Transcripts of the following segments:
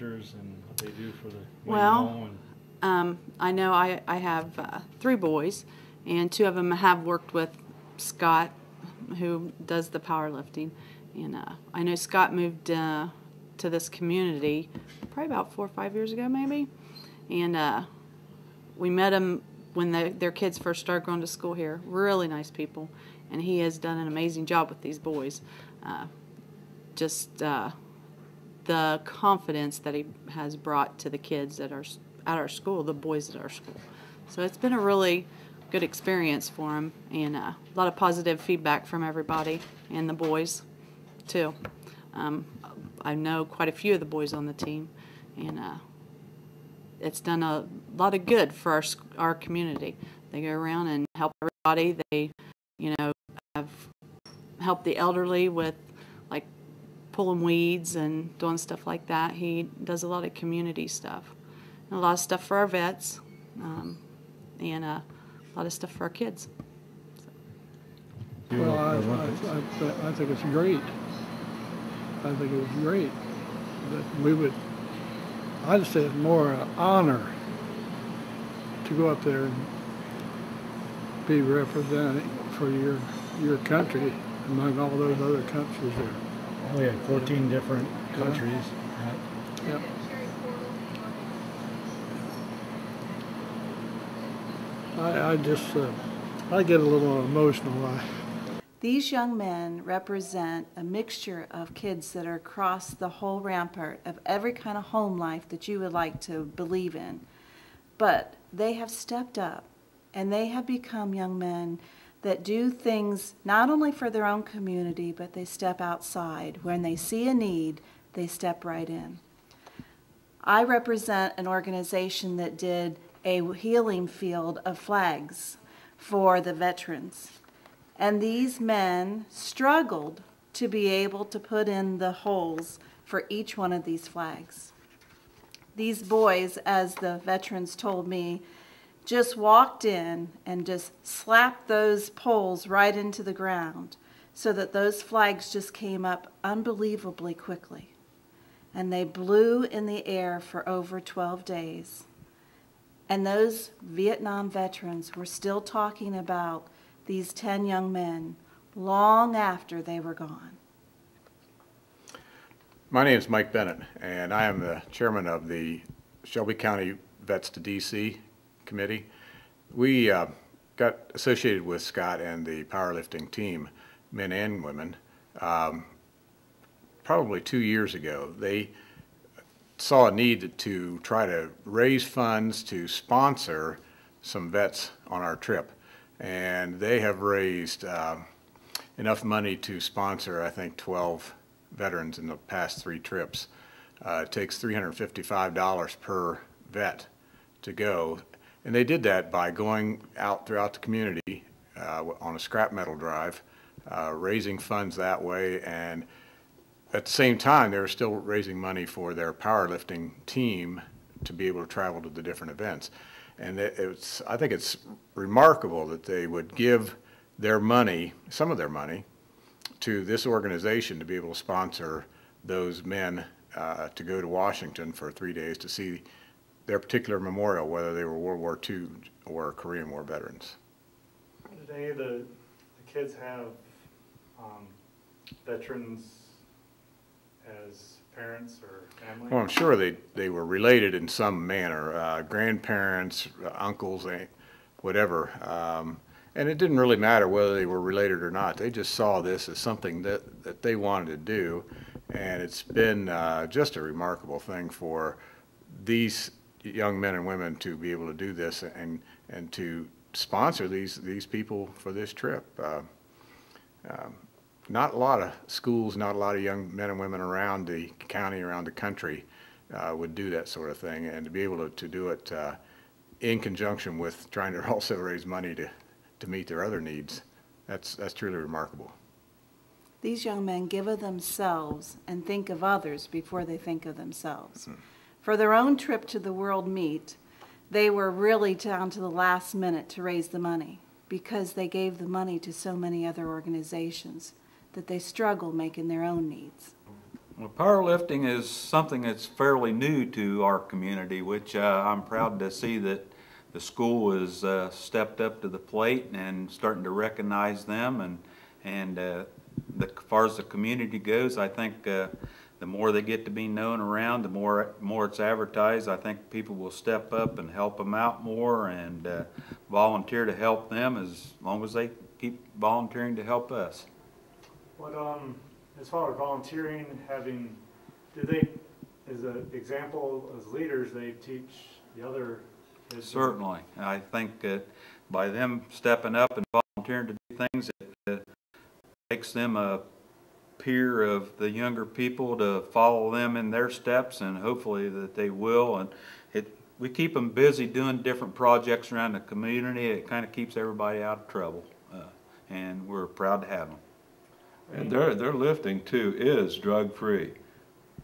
volunteers and what they do for the Well, I know I have 3 boys, and 2 of them have worked with Scott, who does the powerlifting. And I know Scott moved to this community probably about 4 or 5 years ago, maybe. And we met him when their kids first started going to school here. Really nice people, and he has done an amazing job with these boys. Just the confidence that he has brought to the kids at our school, the boys at our school. So it's been a really good experience for him, and a lot of positive feedback from everybody and the boys too. I know quite a few of the boys on the team, and it's done a lot of good for our community. They go around and help everybody. They, have helped the elderly with like pulling weeds and doing stuff like that. He does a lot of community stuff, and a lot of stuff for our vets, and a lot of stuff for our kids. Well, I think it's great. I think it was great that I'd say it's more an honor to go up there and be representing for your country among all those other countries there. We had 14 different countries. Right? Yep. I get a little emotional. These young men represent a mixture of kids that are across the whole rampart of every kind of home life that you would like to believe in. But they have stepped up, and they have become young men that do things not only for their own community, but they step outside. When they see a need, they step right in. I represent an organization that did a healing field of flags for the veterans. And these men struggled to be able to put in the holes for each one of these flags. These boys, as the veterans told me, just walked in and just slapped those poles right into the ground so that those flags just came up unbelievably quickly. And they blew in the air for over 12 days. And those Vietnam veterans were still talking about these 10 young men long after they were gone. My name is Mike Bennett, and I am the chairman of the Shelby County Vets to DC committee. We got associated with Scott and the powerlifting team, men and women, probably 2 years ago. They saw a need to try to raise funds to sponsor some vets on our trip. And they have raised enough money to sponsor, I think, 12 veterans in the past 3 trips. It takes $355 per vet to go. And they did that by going out throughout the community on a scrap metal drive, raising funds that way. And at the same time, they were still raising money for their powerlifting team to be able to travel to the different events. And I think it's remarkable that they would give their money, some of their money, to this organization to be able to sponsor those men to go to Washington for 3 days to see their particular memorial, whether they were World War II or Korean War veterans. Did any of the kids have veterans as parents or family? Well, I'm sure they were related in some manner, grandparents, uncles, whatever. And it didn't really matter whether they were related or not. They just saw this as something that they wanted to do. And it's been just a remarkable thing for these young men and women to be able to do this and to sponsor these people for this trip. Not a lot of schools, not a lot of young men and women around the county, around the country would do that sort of thing, and to be able to do it in conjunction with trying to also raise money to meet their other needs, that's truly remarkable. These young men give of themselves and think of others before they think of themselves. Mm-hmm. For their own trip to the World Meet, they were really down to the last minute to raise the money because they gave the money to so many other organizations that they struggle making their own needs. Well, powerlifting is something that's fairly new to our community, which I'm proud to see that the school has stepped up to the plate and starting to recognize them. And as far as the community goes, I think the more they get to be known around, the more it's advertised. I think people will step up and help them out more and volunteer to help them as long as they keep volunteering to help us. What, as far as volunteering, as an example, as leaders, they teach the other kids? Certainly. I think that by them stepping up and volunteering to do things, it makes them a peer of the younger people to follow them in their steps, and hopefully that they will. And we keep them busy doing different projects around the community. It kind of keeps everybody out of trouble, and we're proud to have them. And their lifting too is drug-free.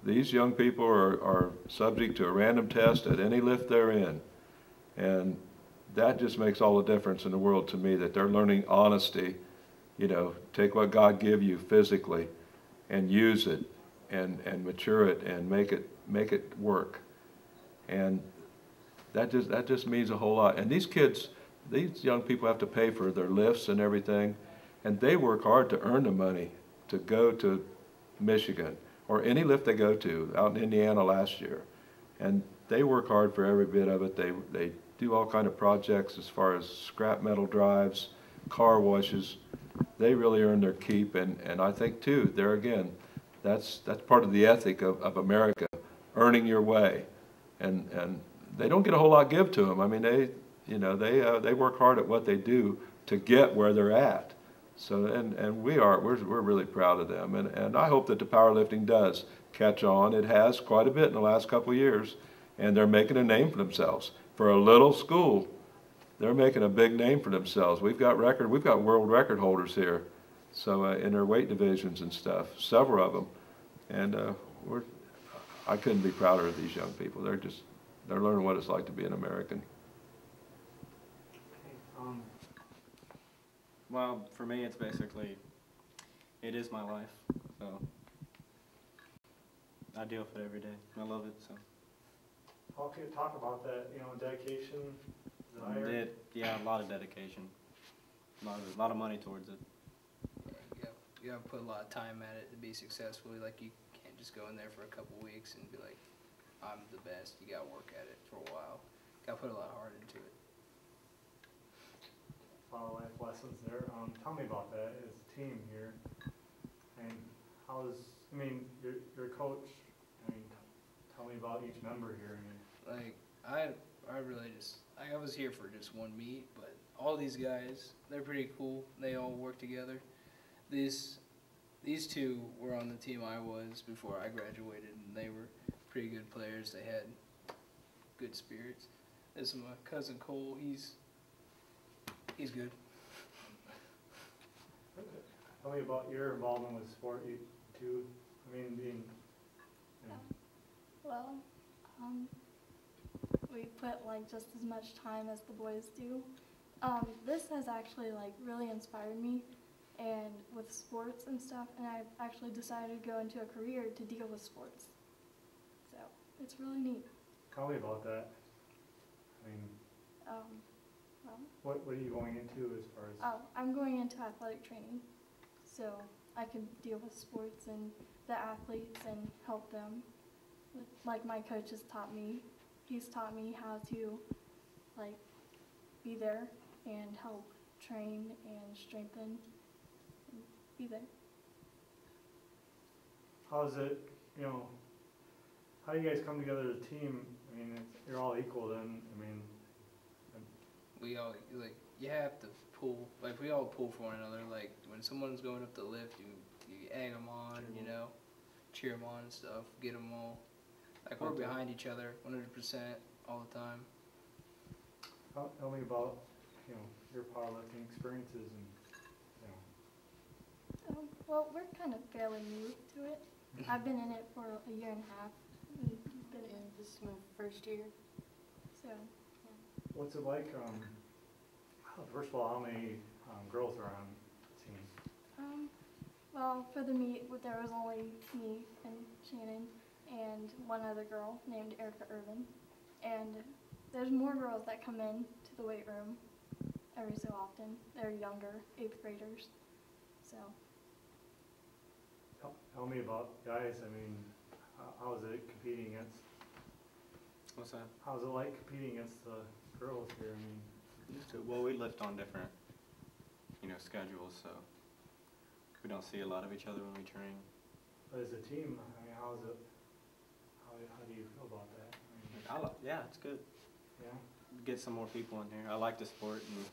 These young people are subject to a random test at any lift they're in, and that just makes all the difference in the world to me, that they're learning honesty. You know, take what God give you physically and use it and mature it and make it work. And that just means a whole lot. And these young people have to pay for their lifts and everything, and they work hard to earn the money to go to Michigan or any lift they go to, out in Indiana last year. And they work hard for every bit of it. They do all kind of projects as far as scrap metal drives, car washes. They really earn their keep, and I think too, there again, that's part of the ethic of America, earning your way. And they don't get a whole lot give to them. I mean, they work hard at what they do to get where they're at. So and we're really proud of them, and I hope that the powerlifting does catch on. It has quite a bit in the last couple of years, and they're making a name for themselves. For a little school, they're making a big name for themselves. We've got world record holders here, so in their weight divisions and stuff, several of them, and I couldn't be prouder of these young people. They're learning what it's like to be an American. Well, for me, it is my life, so I deal with it every day. I love it, so. How can you talk about that, dedication, desire? Yeah, a lot of dedication, a lot of money towards it. Yeah, you gotta put a lot of time at it to be successful. Like, you can't just go in there for a couple weeks and be like, I'm the best. You gotta work at it for a while. Gotta put a lot of heart into it. Life lessons there. Tell me about that as a team here. And your coach, tell me about each member here. Like, I really I was here for just one meet, but all these guys, they're pretty cool. They all work together. These two were on the team I was before I graduated, and they were pretty good players. They had good spirits. This is my cousin Cole. He's good. Tell me about your involvement with sport, too. Well, we put just as much time as the boys do. This has actually really inspired me, and with sports and stuff, and I've actually decided to go into a career to deal with sports. So it's really neat. Tell me about that. Well, what are you going into as far as? Oh, I'm going into athletic training, so I can deal with sports and the athletes and help them. Like my coach has taught me. He's taught me how to be there and help train and strengthen and be there. How's it, how do you guys come together as a team? You're all equal then. We all, you have to pull, we all pull for one another. Like, when someone's going up the lift, you egg them on, cheer them on and stuff, get them all. We're behind each other 100% all the time. Tell me about, your powerlifting experiences and, Well, we're kind of fairly new to it. I've been in it for a year and a half. This is my first year. So, what's it like? First of all, how many girls are on the team? Well, for the meet, there was only me and Shannon and one other girl named Erica Irvin. And there's more girls that come in to the weight room every so often. They're younger, 8th graders. So, Tell me about guys. I mean, how is it competing against? What's that? How's it like competing against the girls here? I mean, Well, we lift on different, schedules, so we don't see a lot of each other when we train. but as a team, I mean, how is it? How do you feel about that? I mean, Yeah, it's good. yeah. Get some more people in here. I like the sport, and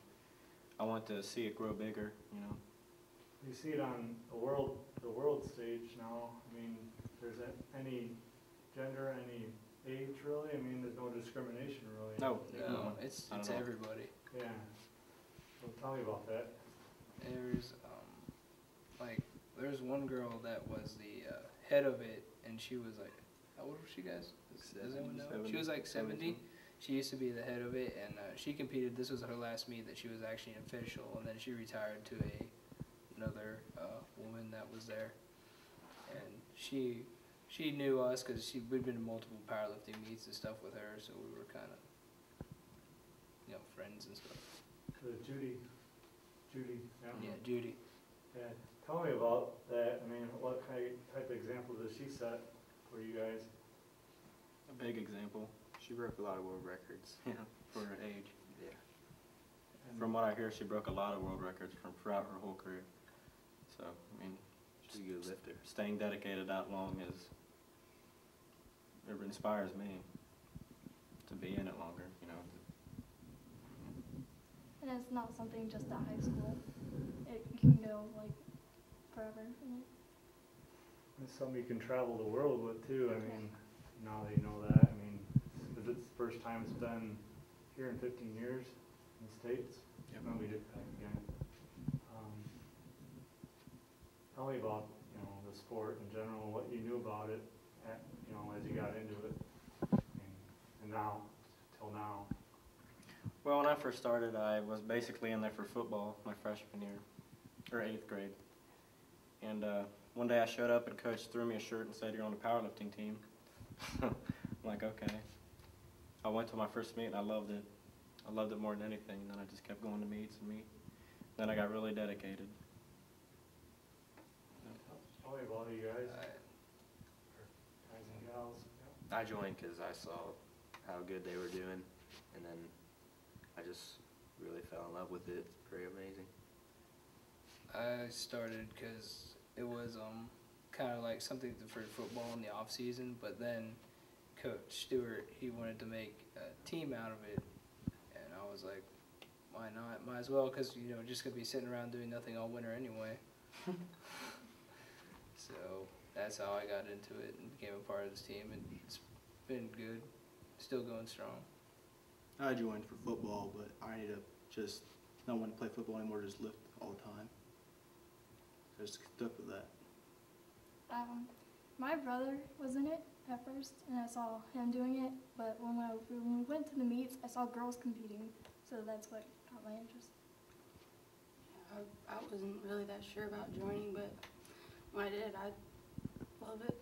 I want to see it grow bigger. You see it on the world stage now. I mean, there's any gender, any age really. I mean, there's no discrimination really. No, it's everybody. Yeah. So tell me about that. There's one girl that was the head of it, and she was like, how old was she, guys? Does anyone know? She was like 70. She used to be the head of it, and she competed. This was her last meet that she was actually an official, and then she retired to another woman that was there, and she knew us because we'd been to multiple powerlifting meets and stuff with her, so we were kind of friends and stuff. Judy. Yeah, Judy. Yeah. Tell me about that. I mean, what type of example does she set for you guys? A big example. She broke a lot of world records, for her age. Yeah. And From what I hear, she broke a lot of world records throughout her whole career. So, I mean, She's a good lifter. staying dedicated that long it inspires me to be in it longer, And it's not something just at high school. You can go like forever in it. It's something you can travel the world with too. I mean, now that you know that, I mean, because it's the first time it's been here in 15 years in the States. Yep. Then we did back again. Tell me about, the sport in general, what you knew about it, as you got into it, and now, till now. Well, when I first started, I was basically in there for football my freshman year, or 8th grade. And one day I showed up and coach threw me a shirt and said, "You're on the powerlifting team." I'm like, okay. I went to my first meet and I loved it. I loved it more than anything. And then I just kept going to meets. Then I got really dedicated. Tell me about you guys, guys and gals. I joined because I saw how good they were doing, and then I just really fell in love with it. It's pretty amazing. I started because it was kind of like something for football in the off season, but then Coach Stewart, he wanted to make a team out of it, and I was like, why not? Might as well, because just gonna be sitting around doing nothing all winter anyway. So that's how I got into it and became a part of this team, and it's been good, still going strong. I joined for football, but I ended up just not wanting to play football anymore, just lift all the time. So I just stuck with that. My brother was in it at first, and I saw him doing it, but when we went to the meets, I saw girls competing, so that's what got my interest. I wasn't really that sure about joining, but when I did, I loved it.